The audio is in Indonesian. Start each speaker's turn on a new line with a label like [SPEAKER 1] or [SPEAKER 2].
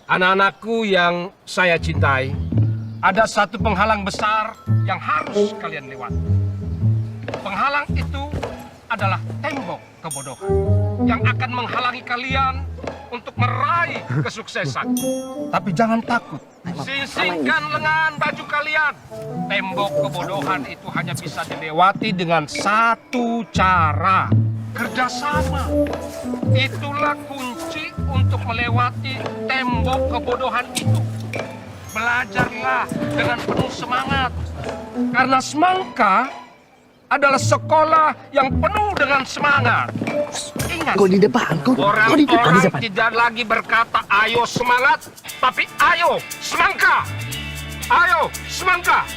[SPEAKER 1] Anak-anakku yang saya cintai, ada satu penghalang besar yang harus kalian lewati. Penghalang itu adalah tembok kebodohan yang akan menghalangi kalian untuk meraih kesuksesan. Tapi jangan takut. Sisihkan lengan baju kalian. Tembok kebodohan itu hanya bisa dilewati dengan satu cara. Kerjasama. Itulah kunci untuk melewati tembok kebodohan itu. Belajarlah dengan penuh semangat. Karena semangka adalah sekolah yang penuh dengan semangat. Ingat,
[SPEAKER 2] Kau di depanku.
[SPEAKER 1] orang-orang tidak lagi berkata ayo semangat, tapi ayo semangka. Ayo semangka.